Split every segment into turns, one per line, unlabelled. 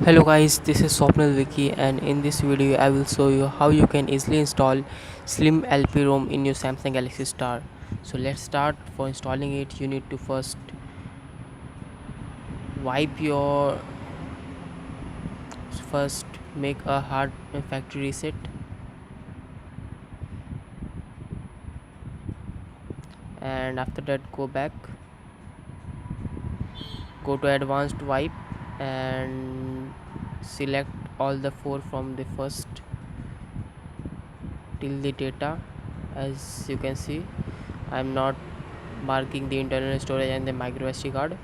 Hello guys, this is Swapnil Wiki, and in this video I will show you how you can easily install SlimLP rom in your Samsung Galaxy Star. So let's start. For installing it, you need to first wipe your first make a hard factory reset, and after that go to advanced wipe and select all the four from the first till the data. As you can see, I'm not marking the internal storage and the micro SD card.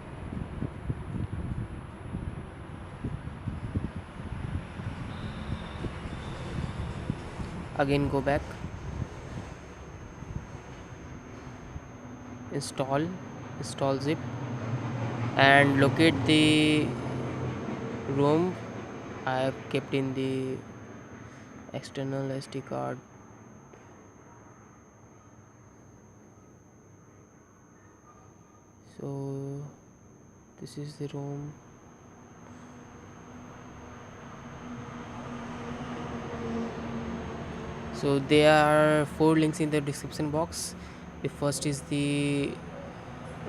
Again go back, install zip, and locate the ROM I have kept in the external SD card. So this is the ROM. So there are four links in the description box. The first is the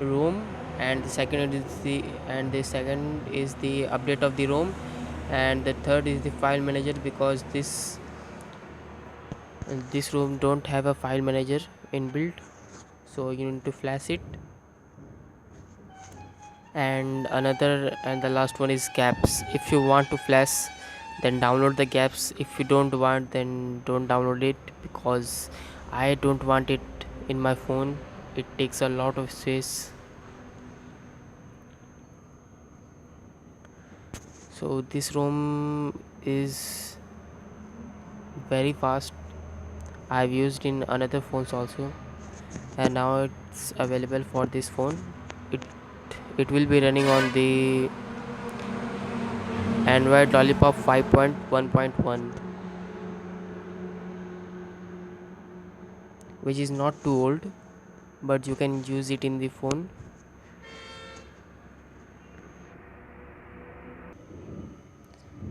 ROM, and the second is the update of the ROM, and the third is the file manager, because this ROM don't have a file manager inbuilt, so you need to flash it. And the last one is gaps. If you want to flash, then download the gaps. If you don't want, then don't download it, because I don't want it in my phone. It takes a lot of space. So this ROM is very fast. I've used in another phones also, and now it's available for this phone. It will be running on the Android Lollipop 5.1.1, which is not too old, but you can use it in the phone.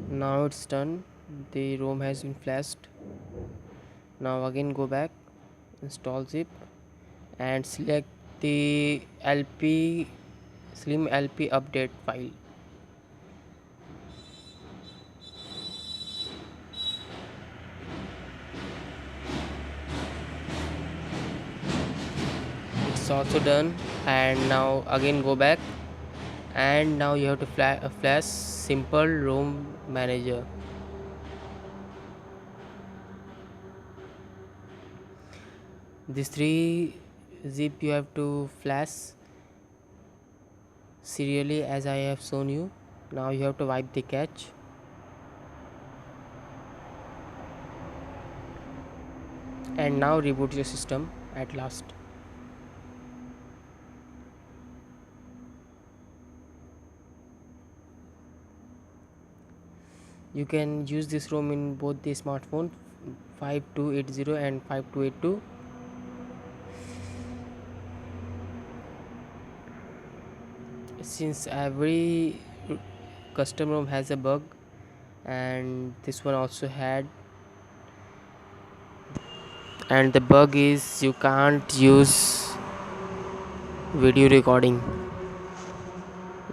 Now it's done. The ROM has been flashed. Now again go back, install zip, and select the LP Slim LP update file. It's also done. And now again go back, and now you have to flash simple ROM manager. These three zip you have to flash serially as I have shown you. Now you have to wipe the cache, and now reboot your system at last. You can use this ROM in both the smartphone 5280 and 5282. Since every custom ROM has a bug, and this one also had, and the bug is you can't use video recording.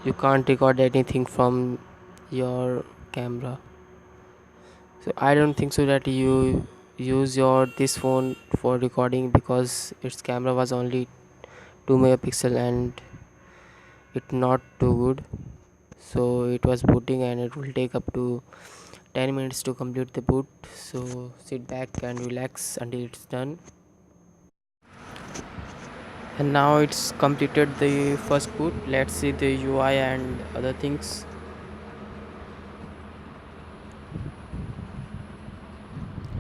You can't record anything from your camera. So I don't think so that you use your this phone for recording, because its camera was only 2 megapixel and it not too good. So it was booting, and it will take up to 10 minutes to complete the boot. So sit back and relax until it's done. And now it's completed the first boot. Let's see the UI and other things.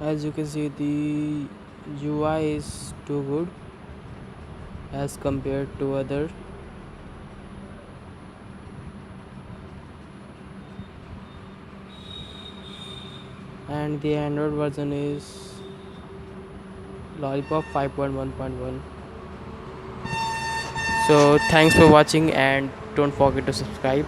As you can see, the UI is too good as compared to other. And the Android version is Lollipop 5.1.1. So thanks for watching, and don't forget to subscribe.